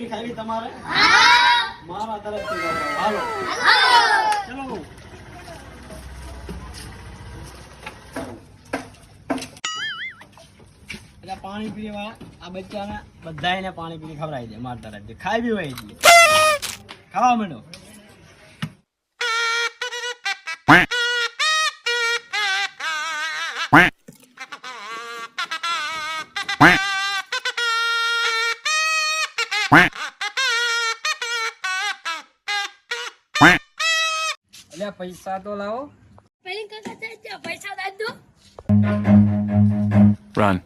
પીણી ખાવી તમારે મારા તરફથી ખવડાવો. હાલો ચલો. એટલે પાણી પીવા આ બચ્ચાને બધાયને પાણી પીને ખવડાવી દે મારા તરફથી. ખાઈ બી હોય એટલે ખાવા માંડો. એટલે પૈસા તો લાવો. પેલી કાકા પૈસા દાદો Run.